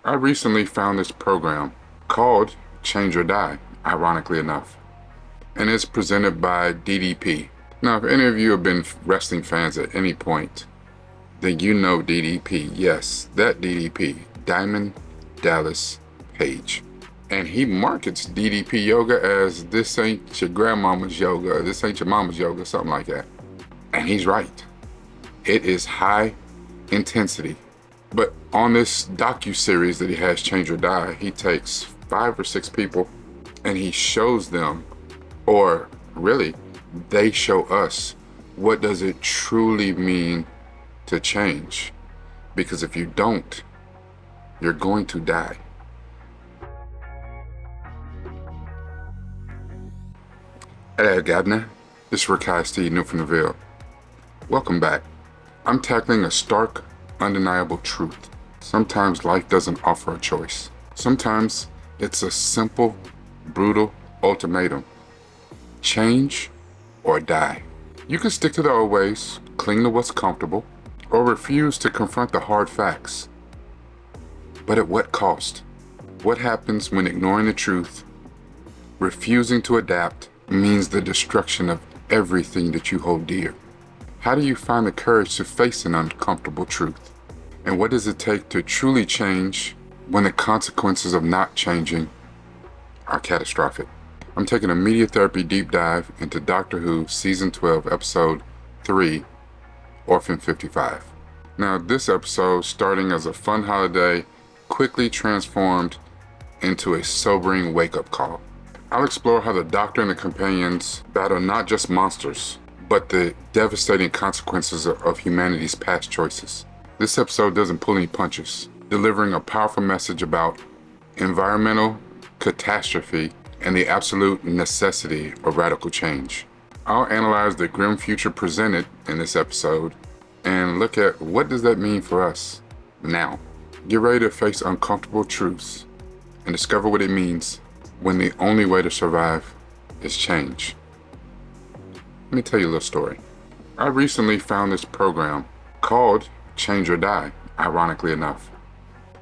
I recently found this program called Change or Die, ironically enough, and it's presented by DDP. Now, if any of you have been wrestling fans at any point, then you know DDP. Yes, that DDP, Diamond Dallas Page. And he markets DDP yoga as this ain't your grandmama's yoga, this ain't your mama's yoga, something like that. And he's right. It is high intensity. But on this docu-series that he has, Change or Die, he takes 5 or 6 people and he shows them, or really, they show us, what does it truly mean to change? Because if you don't, you're going to die. Hey, Gardner. This is Rakai Steve Newfoundlandville. Welcome back. I'm tackling a stark, undeniable truth. Sometimes life doesn't offer a choice. Sometimes it's a simple, brutal ultimatum. Change or die. You can stick to the old ways, cling to what's comfortable, or refuse to confront the hard facts. But at what cost? What happens when ignoring the truth, refusing to adapt, means the destruction of everything that you hold dear? How do you find the courage to face an uncomfortable truth? And what does it take to truly change when the consequences of not changing are catastrophic? I'm taking a media therapy deep dive into Doctor Who Season 12, Episode 3, Orphan 55. Now, this episode, starting as a fun holiday, quickly transformed into a sobering wake-up call. I'll explore how the Doctor and the companions battle not just monsters, but the devastating consequences of humanity's past choices. This episode doesn't pull any punches, delivering a powerful message about environmental catastrophe and the absolute necessity of radical change. I'll analyze the grim future presented in this episode and look at what does that mean for us now. Get ready to face uncomfortable truths and discover what it means when the only way to survive is change. Let me tell you a little story. I recently found this program called Change or Die, ironically enough,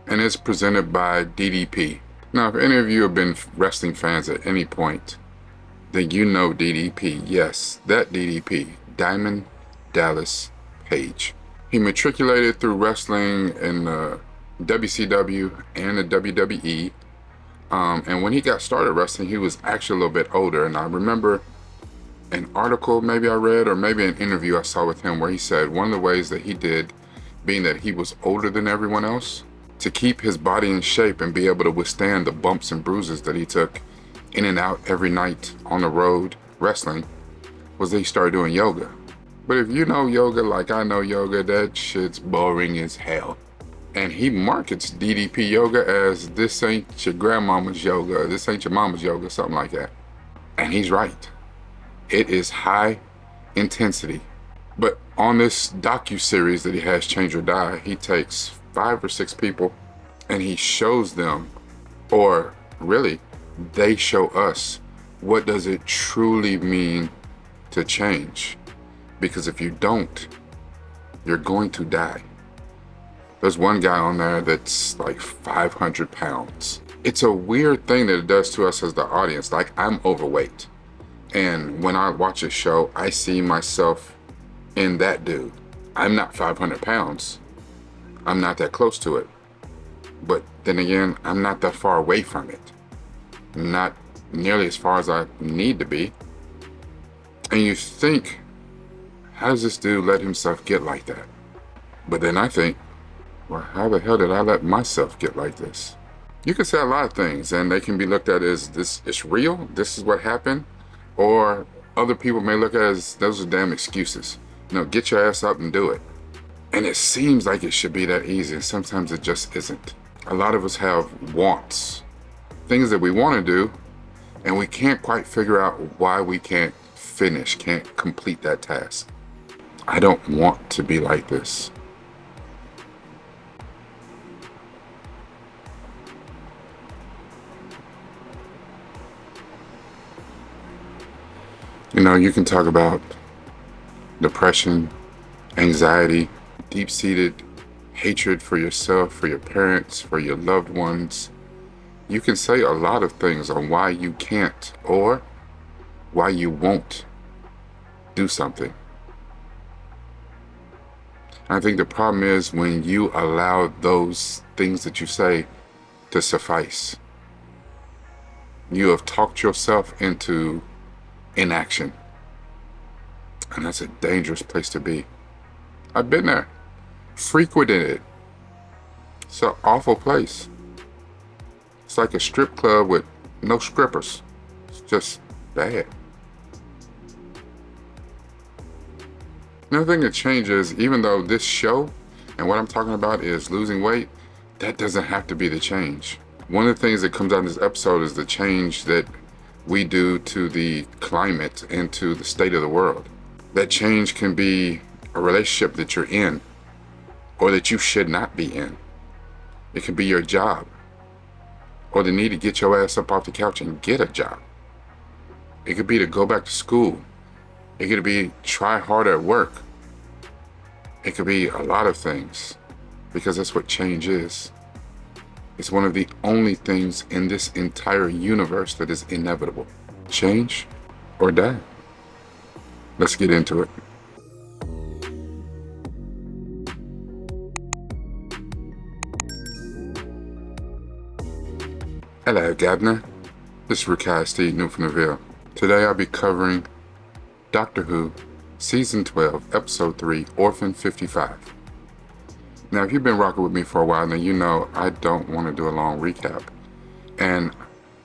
and it's presented by DDP. Now, if any of you have been wrestling fans at any point, then you know DDP. Yes, that DDP, Diamond Dallas Page. He matriculated through wrestling in the WCW and the WWE. And when he got started wrestling, he was actually a little bit older. And I remember an article maybe I read, or maybe an interview I saw with him, where he said one of the ways that he did, being that he was older than everyone else, to keep his body in shape and be able to withstand the bumps and bruises that he took in and out every night on the road wrestling, was that he started doing yoga. But if you know yoga like I know yoga, that shit's boring as hell. And he markets DDP yoga as this ain't your grandmama's yoga, this ain't your mama's yoga, something like that. And he's right. It is high intensity. But on this docu-series that he has, Change or Die, he takes 5 or 6 people and he shows them, or really, they show us, what does it truly mean to change? Because if you don't, you're going to die. There's one guy on there that's like 500 pounds. It's a weird thing that it does to us as the audience. Like, I'm overweight. And when I watch a show, I see myself in that dude. I'm not 500 pounds. I'm not that close to it. But then again, I'm not that far away from it. Not nearly as far as I need to be. And you think, how does this dude let himself get like that? But then I think, well, how the hell did I let myself get like this? You can say a lot of things, and they can be looked at as this is real, this is what happened, or other people may look at it as those are damn excuses. Get your ass up and do it. And it seems like it should be that easy, and sometimes it just isn't. A lot of us have wants, things that we want to do, and we can't quite figure out why we can't complete that task. I don't want to be like this. You can talk about depression, anxiety, deep-seated hatred for yourself, for your parents, for your loved ones. You can say a lot of things on why you can't or why you won't do something. I think the problem is when you allow those things that you say to suffice. You have talked yourself into inaction. And that's a dangerous place to be. I've been there, frequented it. It's an awful place. It's like a strip club with no strippers. It's just bad. Another thing that changes, even though this show and what I'm talking about is losing weight, that doesn't have to be the change. One of the things that comes out in this episode is the change that we do to the climate and to the state of the world. That change can be a relationship that you're in or that you should not be in. It can be your job or the need to get your ass up off the couch and get a job. It could be to go back to school. It could be try harder at work. It could be a lot of things because that's what change is. It's one of the only things in this entire universe that is inevitable. Change or die. Let's get into it. Hello, Gabner. This is Rakai Steve Newfoundville. Today I'll be covering Doctor Who Season 12, Episode 3, Orphan 55. Now, if you've been rocking with me for a while, then you know I don't want to do a long recap. And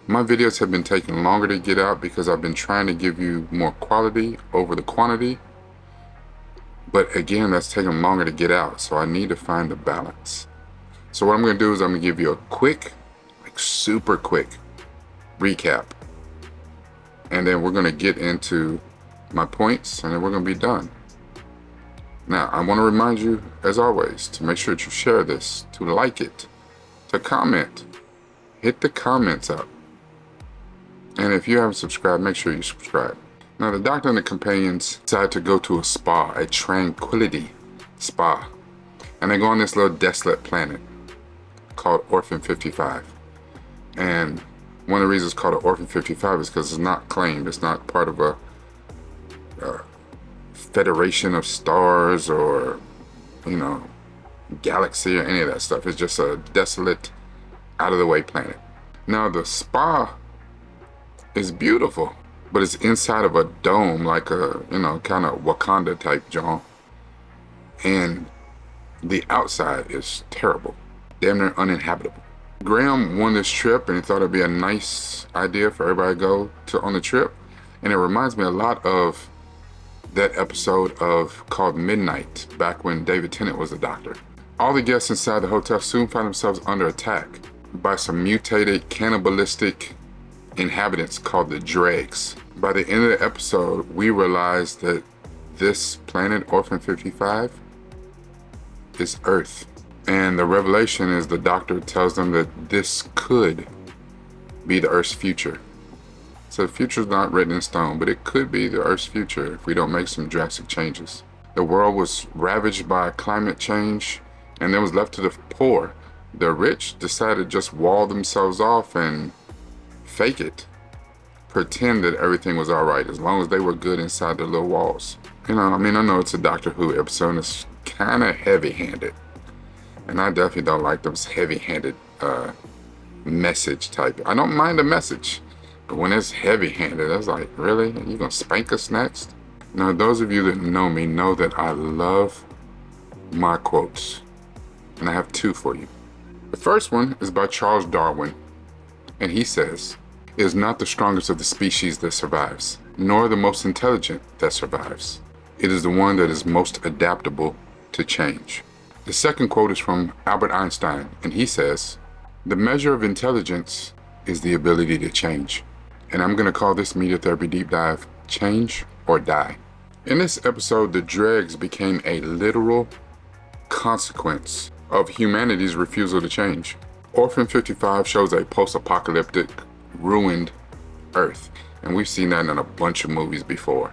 my videos have been taking longer to get out because I've been trying to give you more quality over the quantity. But again, that's taking longer to get out, so I need to find the balance. So what I'm going to do is I'm going to give you a quick, like super quick recap. And then we're going to get into my points and then we're going to be done. Now, I want to remind you, as always, to make sure that you share this, to like it, to comment. Hit the comments up. And if you haven't subscribed, make sure you subscribe. Now, the Doctor and the companions decide to go to a spa, a tranquility spa. And they go on this little desolate planet called Orphan 55. And one of the reasons it's called Orphan 55 is because it's not claimed. It's not part of a federation of stars or, galaxy or any of that stuff. It's just a desolate, out of the way planet. Now, the spa is beautiful, but it's inside of a dome, like a, kind of Wakanda type joint. And the outside is terrible, damn near uninhabitable. Graham won this trip and he thought it'd be a nice idea for everybody to go on the trip. And it reminds me a lot of that episode called Midnight, back when David Tennant was the Doctor. All the guests inside the hotel soon find themselves under attack by some mutated, cannibalistic inhabitants called the Dregs. By the end of the episode, we realize that this planet, Orphan 55, is Earth. And the revelation is the Doctor tells them that this could be the Earth's future. So the future's not written in stone, but it could be the Earth's future if we don't make some drastic changes. The world was ravaged by climate change and then was left to the poor. The rich decided to just wall themselves off and fake it. Pretend that everything was all right as long as they were good inside their little walls. I know it's a Doctor Who episode and it's kind of heavy-handed. And I definitely don't like those heavy-handed message type. I don't mind the message. But when it's heavy-handed, I was like, really? You gonna spank us next? Now, those of you that know me know that I love my quotes. And I have two for you. The first one is by Charles Darwin. And he says, "It is not the strongest of the species that survives, nor the most intelligent that survives. It is the one that is most adaptable to change." The second quote is from Albert Einstein. And he says, "The measure of intelligence is the ability to change." And I'm going to call this Media Therapy Deep Dive, Change or Die. In this episode, the Dregs became a literal consequence of humanity's refusal to change. Orphan 55 shows a post-apocalyptic, ruined Earth. And we've seen that in a bunch of movies before.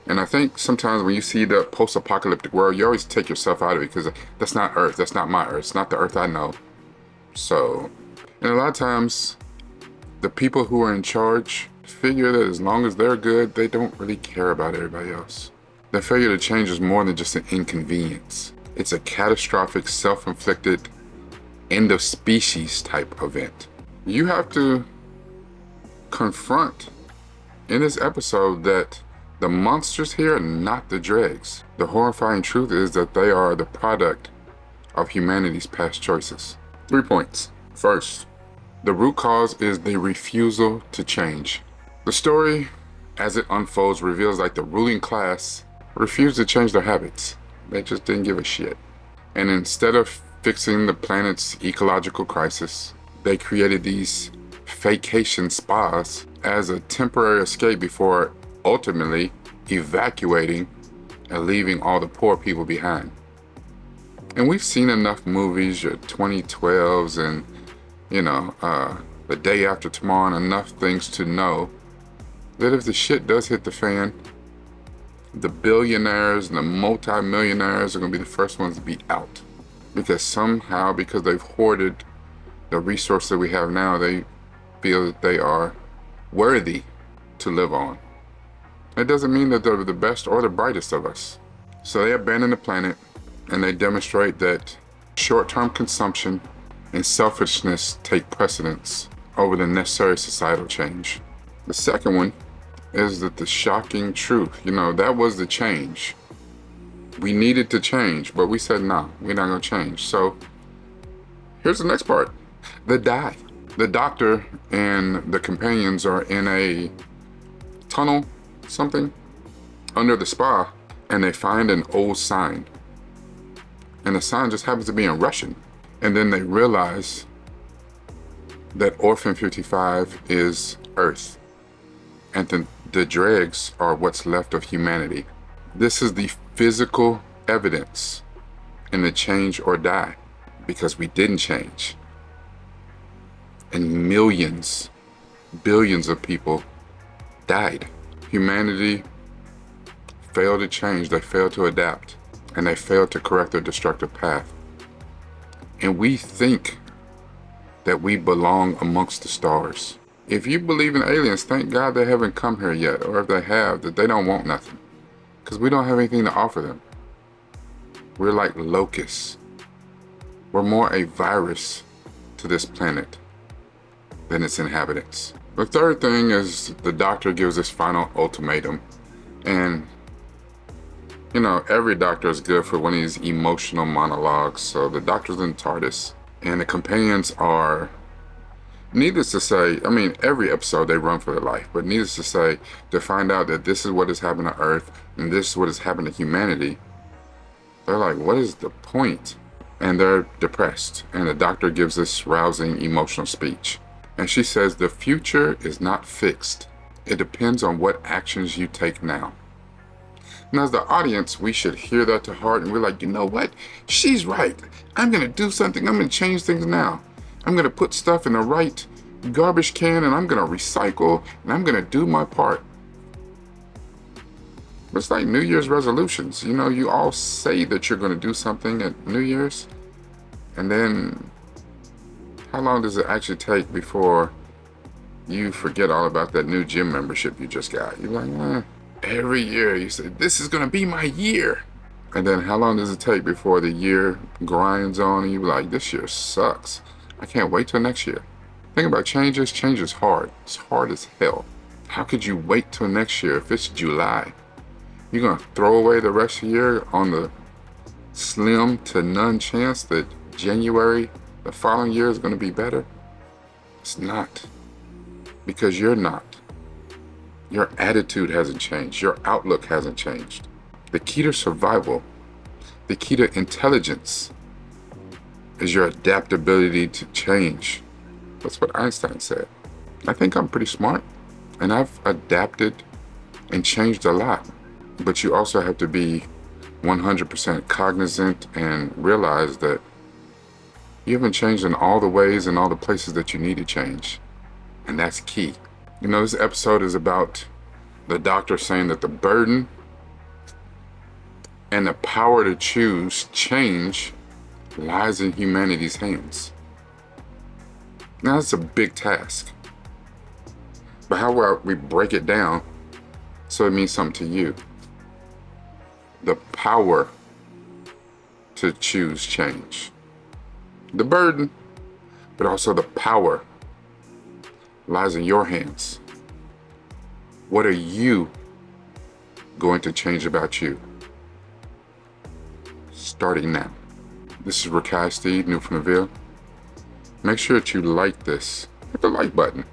And I think sometimes when you see the post-apocalyptic world, you always take yourself out of it because that's not Earth. That's not my Earth. It's not the Earth I know. So, and a lot of times, the people who are in charge figure that as long as they're good, they don't really care about everybody else. The failure to change is more than just an inconvenience. It's a catastrophic, self-inflicted, end of species type event. You have to confront in this episode that the monsters here are not the dregs. The horrifying truth is that they are the product of humanity's past choices. 3 points. First, the root cause is the refusal to change. The story, as it unfolds, reveals like the ruling class refused to change their habits. They just didn't give a shit. And instead of fixing the planet's ecological crisis, they created these vacation spas as a temporary escape before ultimately evacuating and leaving all the poor people behind. And we've seen enough movies, your 2012s and, The Day After Tomorrow, and enough things to know that if the shit does hit the fan, the billionaires and the multi-millionaires are going to be the first ones to be out. Because somehow, because they've hoarded the resource that we have now, they feel that they are worthy to live on. It doesn't mean that they're the best or the brightest of us. So they abandon the planet and they demonstrate that short-term consumption and selfishness take precedence over the necessary societal change. The second one is that the shocking truth, that was the change. We needed to change, but we said, nah, we're not gonna change. So here's the next part, the die. The doctor and the companions are in a tunnel, something, under the spa, and they find an old sign. And the sign just happens to be in Russian. And then they realize that Orphan 55 is Earth. And the dregs are what's left of humanity. This is the physical evidence in the change or die, because we didn't change. And millions, billions of people died. Humanity failed to change, they failed to adapt, and they failed to correct their destructive path. And we think that we belong amongst the stars. If you believe in aliens, thank God they haven't come here yet, or if they have, that they don't want nothing, because we don't have anything to offer them. We're like locusts. We're more a virus to this planet than its inhabitants. The third thing is the doctor gives this final ultimatum. And, every doctor is good for one of these emotional monologues. So the doctor's in TARDIS, and the companions are, needless to say, every episode they run for their life, but needless to say, to find out that this is what has happened to Earth and this is what has happened to humanity, they're like, what is the point? And they're depressed. And the doctor gives this rousing emotional speech. And she says, the future is not fixed. It depends on what actions you take now. And as the audience, we should hear that to heart, and we're like, you know what? She's right. I'm going to do something. I'm going to change things now. I'm going to put stuff in the right garbage can, and I'm going to recycle, and I'm going to do my part. It's like New Year's resolutions. You all say that you're going to do something at New Year's, and then how long does it actually take before you forget all about that new gym membership you just got? You're like, every year you say, this is going to be my year. And then how long does it take before the year grinds on and you're like, this year sucks. I can't wait till next year. Think about changes. Change is hard. It's hard as hell. How could you wait till next year if it's July? You're going to throw away the rest of the year on the slim to none chance that January the following year is going to be better? It's not. Because you're not. Your attitude hasn't changed. Your outlook hasn't changed. The key to survival, the key to intelligence, is your adaptability to change. That's what Einstein said. I think I'm pretty smart, and I've adapted and changed a lot. But you also have to be 100% cognizant and realize that you haven't changed in all the ways and all the places that you need to change. And that's key. This episode is about the doctor saying that the burden And the power to choose change lies in humanity's hands. Now, that's a big task. But how about we break it down so it means something to you? The power to choose change. The burden, but also the power lies in your hands. What are you going to change about you? Starting now. This is Rakai Steve, new from the Ville. Make sure that you like this. Hit the like button.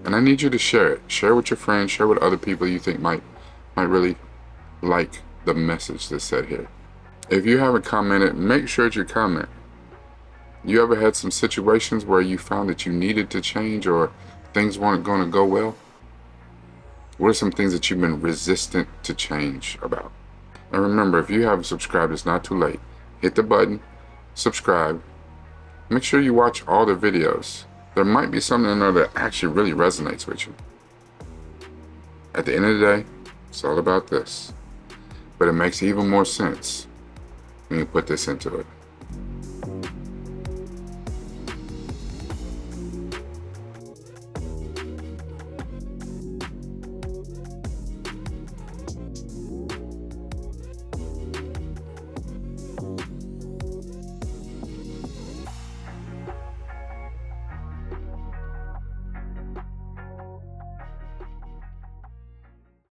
And I need you to share it. Share with your friends, share with other people you think might really like the message that's said here. If you haven't commented, make sure that you comment. You ever had some situations where you found that you needed to change or things weren't going to go well? What are some things that you've been resistant to change about? And remember, if you haven't subscribed, it's not too late. Hit the button, subscribe. Make sure you watch all the videos. There might be something in there that actually really resonates with you. At the end of the day, it's all about this. But it makes even more sense when you put this into it.